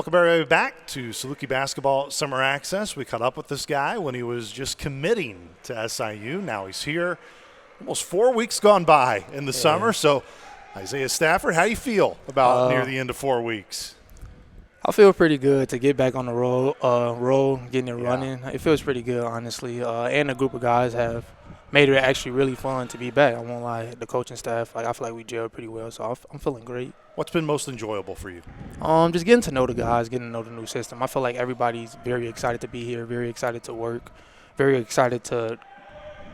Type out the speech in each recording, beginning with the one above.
Welcome everybody back to Saluki Basketball Summer Access. We caught up with this guy when he was just committing to SIU. Now he's here. Almost 4 weeks gone by in the summer. So, Isaiah Stafford, how do you feel about near the end of 4 weeks? I feel pretty good to get back on the roll, getting it running. It feels pretty good, honestly. And a group of guys have made it actually really fun to be back. I won't lie. The coaching staff, I feel like we gelled pretty well, so I'm feeling great. What's been most enjoyable for you? Just getting to know the guys, getting to know the new system. I feel like everybody's very excited to be here, very excited to work, very excited to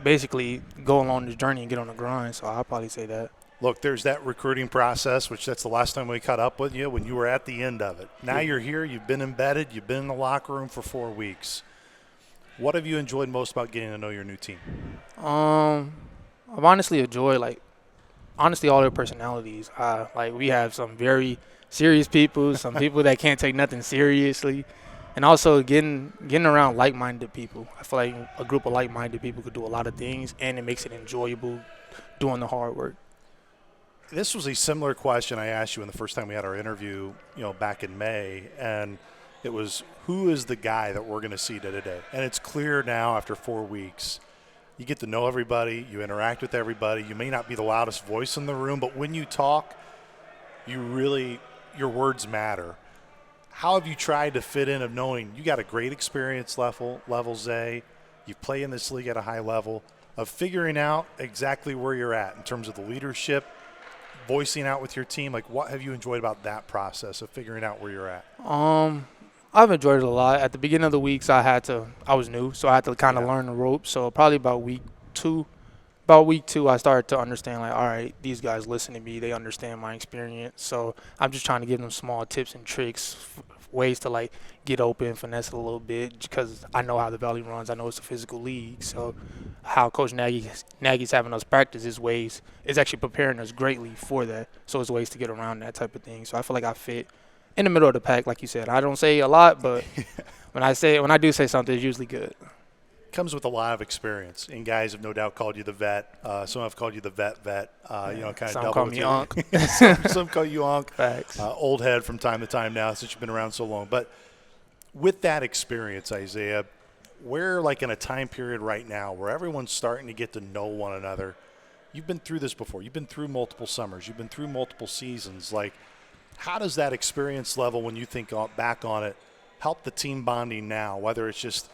basically go along this journey and get on the grind. So I'll probably say that. Look, there's that recruiting process, which that's the last time we caught up with you when you were at the end of it. Now you're here, you've been embedded, you've been in the locker room for 4 weeks. What have you enjoyed most about getting to know your new team? I've honestly enjoyed, all their personalities. We have some very serious people, some people that can't take nothing seriously, and also getting around like-minded people. I feel like a group of like-minded people could do a lot of things, and it makes it enjoyable doing the hard work. This was a similar question I asked you in the first time we had our interview, back in May, and it was, who is the guy that we're going to see today? And it's clear now after 4 weeks. You get to know everybody, you interact with everybody. You may not be the loudest voice in the room, but when you talk, your words matter. How have you tried to fit in of knowing you got a great experience level Zay, you play in this league at a high level, of figuring out exactly where you're at in terms of the leadership, voicing out with your team? What have you enjoyed about that process of figuring out where you're at? I've enjoyed it a lot. At the beginning of the weeks, I was new, so I had to kind of learn the ropes. So probably about week two, I started to understand, all right, these guys listen to me. They understand my experience. So I'm just trying to give them small tips and tricks, ways to, get open, finesse it a little bit, because I know how the Valley runs. I know it's a physical league. So how Coach Nagy's having us practice his ways is actually preparing us greatly for that. So it's ways to get around that type of thing. So I feel like I fit in the middle of the pack, like you said. I don't say a lot, but when I do say something, it's usually good. Comes with a lot of experience, and guys have no doubt called you the vet. Some have called you the vet. Kind of some double call with me you. Unc. some call you Unc. Facts. Old head from time to time now, since you've been around so long. But with that experience, Isaiah, we're in a time period right now where everyone's starting to get to know one another. You've been through this before. You've been through multiple summers. You've been through multiple seasons. How does that experience level, when you think back on it, help the team bonding now? Whether it's just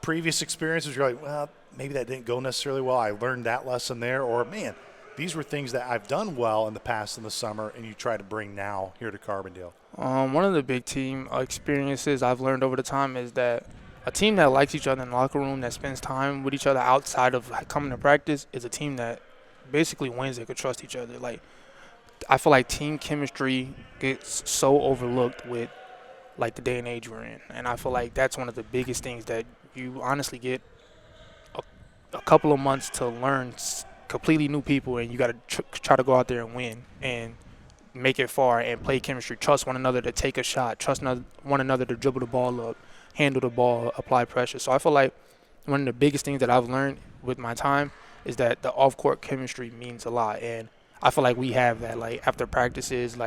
previous experiences, you're like, well, maybe that didn't go necessarily well. I learned that lesson there. Or, man, these were things that I've done well in the past in the summer, and you try to bring now here to Carbondale. One of the big team experiences I've learned over the time is that a team that likes each other in the locker room, that spends time with each other outside of coming to practice, is a team that basically wins. They could trust each other. I feel like team chemistry gets so overlooked with the day and age we're in, and I feel like that's one of the biggest things that you honestly get a couple of months to learn completely new people, and you got to try to go out there and win and make it far and play chemistry. Trust one another to take a shot. Trust one another to dribble the ball up, handle the ball, apply pressure. So I feel like one of the biggest things that I've learned with my time is that the off-court chemistry means a lot, and I feel like we have that. After practices,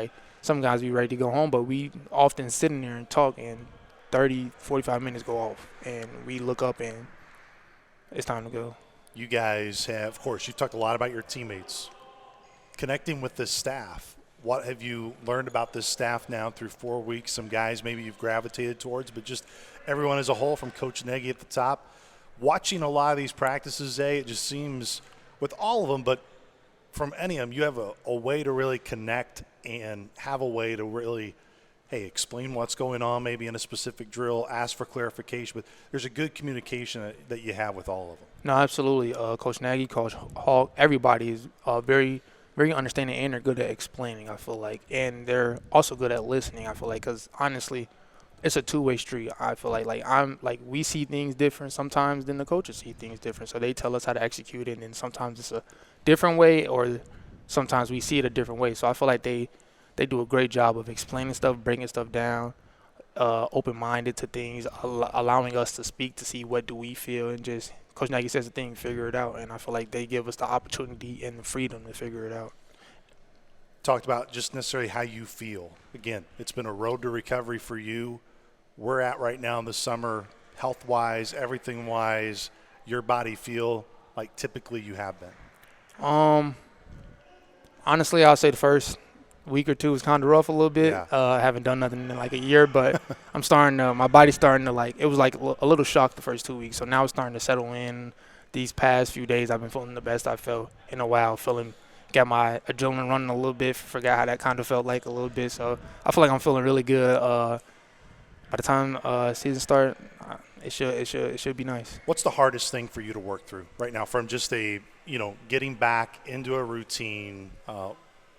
some guys be ready to go home, but we often sit in there and talk, and 30, 45 minutes go off, and we look up, and it's time to go. You guys have, of course, you talked a lot about your teammates. Connecting with this staff, what have you learned about this staff now through 4 weeks? Some guys maybe you've gravitated towards, but just everyone as a whole, from Coach Nagy at the top. Watching a lot of these practices, Zay, it just seems, with all of them, but from any of them, you have a way to really connect and have a way to really, explain what's going on maybe in a specific drill, ask for clarification. But there's a good communication that you have with all of them. No, absolutely. Coach Nagy, Coach Hall, everybody is very, very understanding, and they're good at explaining, I feel like. And they're also good at listening, I feel like, because honestly, it's a two-way street. I feel like we see things different sometimes than the coaches see things different. So they tell us how to execute it, and sometimes it's a different way, or sometimes we see it a different way. So I feel like they do a great job of explaining stuff, breaking stuff down, open-minded to things, allowing us to speak to see what do we feel, and just Coach Nagy says the thing, figure it out. And I feel like they give us the opportunity and the freedom to figure it out. talked about just necessarily how you feel. Again, it's been a road to recovery for you. We're at right now in the summer, health-wise, everything-wise, your body feel like typically you have been? Honestly, I'll say the first week or two was kind of rough a little bit. Yeah. I haven't done nothing in like a year, but I'm starting to, my body's starting to like, it was like a little shock the first 2 weeks. So now it's starting to settle in. These past few days, I've been feeling the best I've felt in a while. Got my adrenaline running a little bit. Forgot how that kind of felt like a little bit. So I feel like I'm feeling really good. By the time season start, it should be nice. What's the hardest thing for you to work through right now from just getting back into a routine?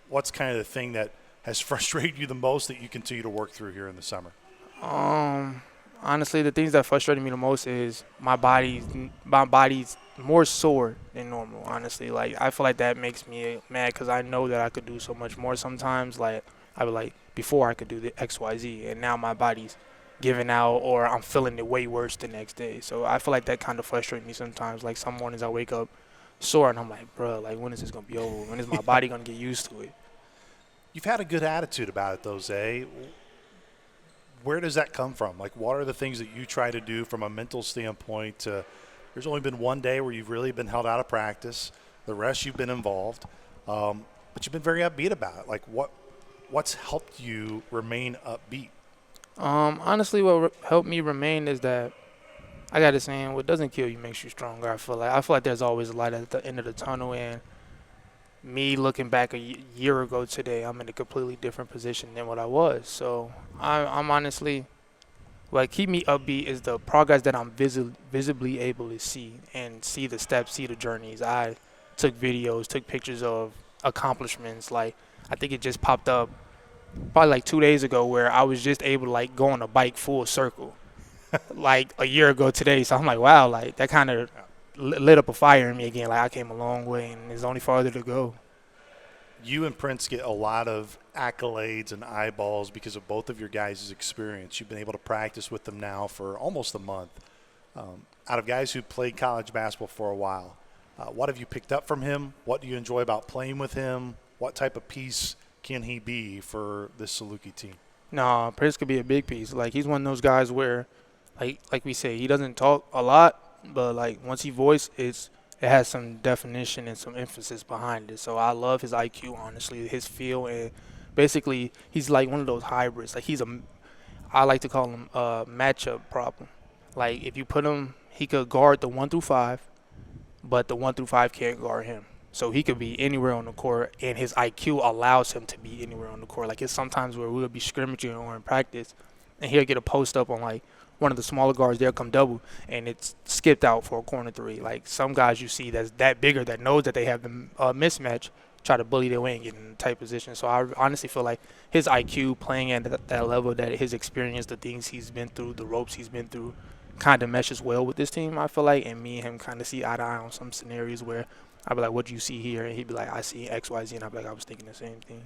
What's kind of the thing that has frustrated you the most that you continue to work through here in the summer? Honestly, the things that frustrated me the most is my body's more sore than normal. Honestly, like I feel like that makes me mad because I know that I could do so much more. Sometimes, like I would like before I could do the X Y Z, and now my body's giving out, or I'm feeling it way worse the next day. So I feel like that kind of frustrates me sometimes. Like some mornings I wake up sore and I'm like, bro, like when is this gonna be over? When is my body gonna get used to it? You've had a good attitude about it, though, Zay. Where does that come from? Like, what are the things that you try to do from a mental standpoint? There's only been one day where you've really been held out of practice. The rest you've been involved, but you've been very upbeat about it. Like, what's helped you remain upbeat? Honestly, what helped me remain is that I got a saying: "What doesn't kill you makes you stronger." I feel like there's always a light at the end of the tunnel, and me looking back a year ago today, I'm in a completely different position than what I was. So I'm honestly, what keep me upbeat is the progress that I'm visibly able to see and see the steps, see the journeys. I took videos, took pictures of accomplishments. Like I think it just popped up probably like 2 days ago where I was just able to like go on a bike full circle like a year ago today. So I'm like, wow, like that kind of lit up a fire in me again. Like I came a long way and there's only farther to go. You and Prince get a lot of accolades and eyeballs because of both of your guys' experience. You've been able to practice with them now for almost a month. Out of guys who played college basketball for a while, what have you picked up from him? What do you enjoy about playing with him? What type of piece can he be for this Saluki team? No, Prince could be a big piece. Like he's one of those guys where, like we say, he doesn't talk a lot, but like once he voices, it has some definition and some emphasis behind it. So I love his IQ, honestly, his feel, and basically he's like one of those hybrids. Like I like to call him a matchup problem. Like if you put him, he could guard the 1 through 5, but the 1 through 5 can't guard him. So he could be anywhere on the court, and his IQ allows him to be anywhere on the court. Like it's sometimes where we'll be scrimmaging or in practice, and he'll get a post up on like one of the smaller guards, they'll come double, and it's skipped out for a corner three. Like some guys you see that's that bigger that knows that they have the mismatch, try to bully their way and get in a tight position. So I honestly feel like his IQ playing at that level, that his experience, the things he's been through, the ropes he's been through, kind of meshes well with this team, I feel like. And me and him kind of see eye to eye on some scenarios where I'd be like, what do you see here? And he'd be like, I see X, Y, Z. And I'd be like, I was thinking the same thing.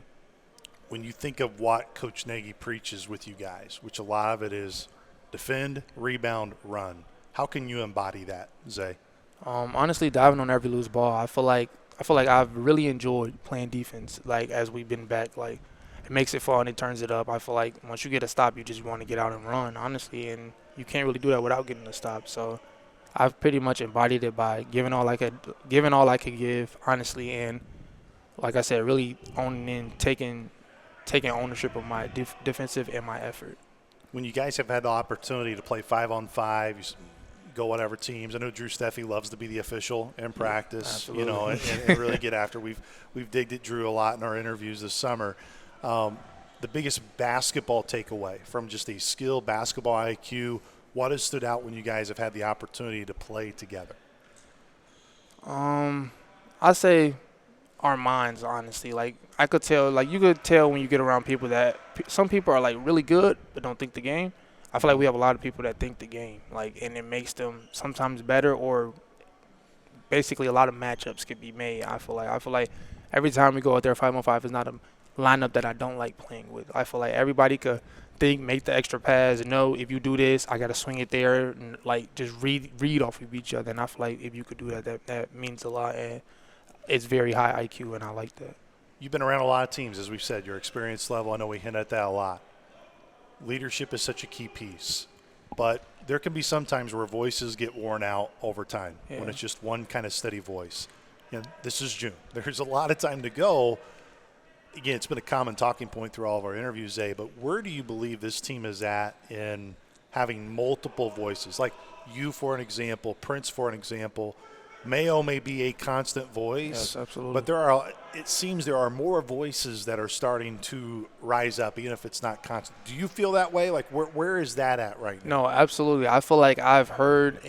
When you think of what Coach Nagy preaches with you guys, which a lot of it is defend, rebound, run, how can you embody that, Zay? Honestly, diving on every loose ball, I feel like I've really enjoyed playing defense. Like as we've been back, like it makes it fun. It turns it up. I feel like once you get a stop, you just want to get out and run, honestly, and you can't really do that without getting a stop. So I've pretty much embodied it by giving all I could give, honestly, and like I said, really owning and taking ownership of my defensive and my effort. When you guys have had the opportunity to play 5-on-5, you go whatever teams. I know Drew Steffi loves to be the official in practice, and really get after. We've digged at Drew a lot in our interviews this summer. The biggest basketball takeaway from just a skill, basketball IQ, what has stood out when you guys have had the opportunity to play together? I say our minds, honestly. Like I could tell, like you could tell when you get around people that some people are like really good but don't think the game. I feel like we have a lot of people that think the game, like, and it makes them sometimes better, or basically a lot of matchups could be made. I feel like every time we go out there 5-on-5 is not a lineup that I don't like playing with. I feel like everybody could think, make the extra pass, and know if you do this, I gotta swing it there, and like just read off of each other. And I feel like if you could do that, that means a lot, and it's very high IQ, and I like that. You've been around a lot of teams, as we've said, your experience level. I know we hint at that a lot. Leadership is such a key piece. But there can be some times where voices get worn out over time when it's just one kind of steady voice. This is June. There's a lot of time to go. Again, it's been a common talking point through all of our interviews, Zay, but where do you believe this team is at in having multiple voices? Like you, for an example, Prince, for an example. Mayo may be a constant voice. Yes, absolutely. But it seems there are more voices that are starting to rise up, even if it's not constant. Do you feel that way? Like, where is that at right now? No, absolutely. I feel like I've heard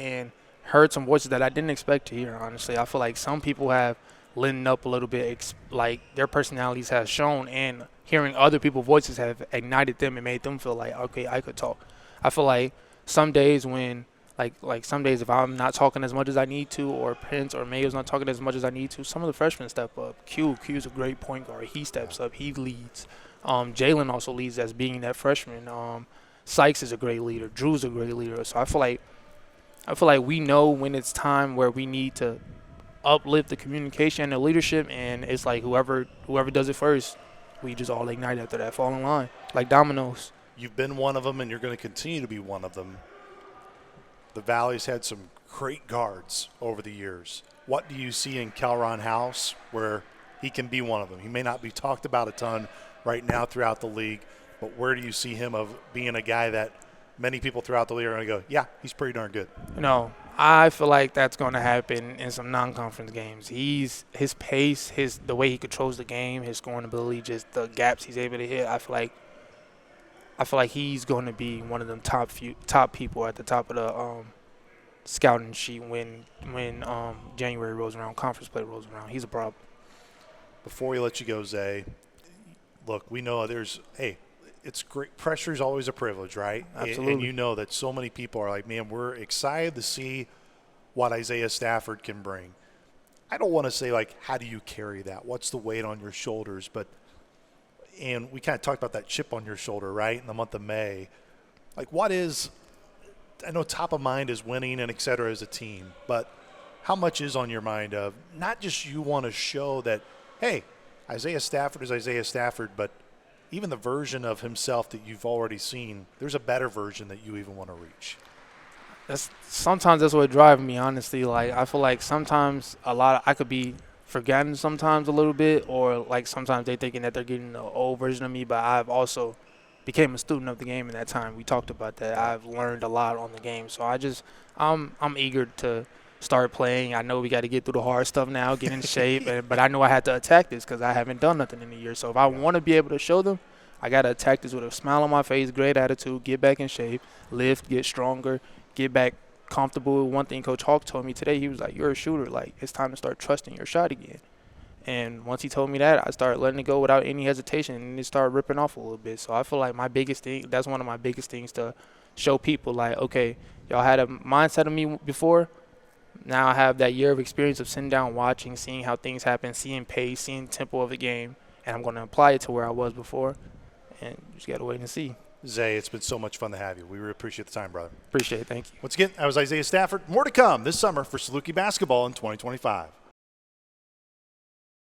some voices that I didn't expect to hear, honestly. I feel like some people have lit up a little bit, like their personalities have shown, and hearing other people's voices have ignited them and made them feel like, okay, I could talk. I feel like some days when like some days if I'm not talking as much as I need to, or Prince or Mayo's not talking as much as I need to, some of the freshmen step up. Q's a great point guard. He steps up. He leads. Jalen also leads as being that freshman. Sykes is a great leader. Drew's a great leader. So I feel like we know when it's time where we need to uplift the communication and the leadership, and it's like whoever does it first, we just all ignite after that, fall in line like dominoes. You've been one of them, and you're going to continue to be one of them. The Valley's had some great guards over the years. What do you see in Kelron House where he can be one of them? He may not be talked about a ton right now throughout the league, but where do you see him of being a guy that many people throughout the league are going to go, yeah, he's pretty darn good? No, I feel like that's going to happen in some non-conference games. His pace, the way he controls the game, his scoring ability, just the gaps he's able to hit. I feel like he's going to be one of them top people at the top of the scouting sheet when January rolls around, conference play rolls around. He's a problem. Before we let you go, Zay, look, we know it's great. Pressure is always a privilege, right? Absolutely. And you know that so many people are like, man, we're excited to see what Isaiah Stafford can bring. I don't want to say, like, how do you carry that? What's the weight on your shoulders? And we kind of talked about that chip on your shoulder, right, in the month of May. Like, I know top of mind is winning and et cetera as a team, but how much is on your mind of not just you want to show that, hey, Isaiah Stafford is Isaiah Stafford, but even the version of himself that you've already seen, there's a better version that you even want to reach. Sometimes that's what drives me, honestly. Like, I feel like sometimes I could be forgotten sometimes a little bit, or like sometimes they thinking that they're getting the old version of me, but I've also became a student of the game in that time. We talked about that. I've learned a lot on the game, so I'm eager to start playing. I know we got to get through the hard stuff now, get in shape, but I know I had to attack this because I haven't done nothing in a year. So if I want to be able to show them, I got to attack this with a smile on my face, great attitude, get back in shape, lift, get stronger, get back comfortable. One thing Coach Hawk told me today, he was like, you're a shooter. Like, it's time to start trusting your shot again. And once he told me that, I started letting it go without any hesitation, and it started ripping off a little bit. So I feel like that's one of my biggest things to show people, like, okay, y'all had a mindset of me before. Now I have that year of experience of sitting down, watching, seeing how things happen, seeing pace, seeing tempo of the game, and I'm going to apply it to where I was before. And you just got to wait and see. Zay, it's been so much fun to have you. We really appreciate the time, brother. Appreciate it. Thank you. Once again, that was Isaiah Stafford. More to come this summer for Saluki basketball in 2025.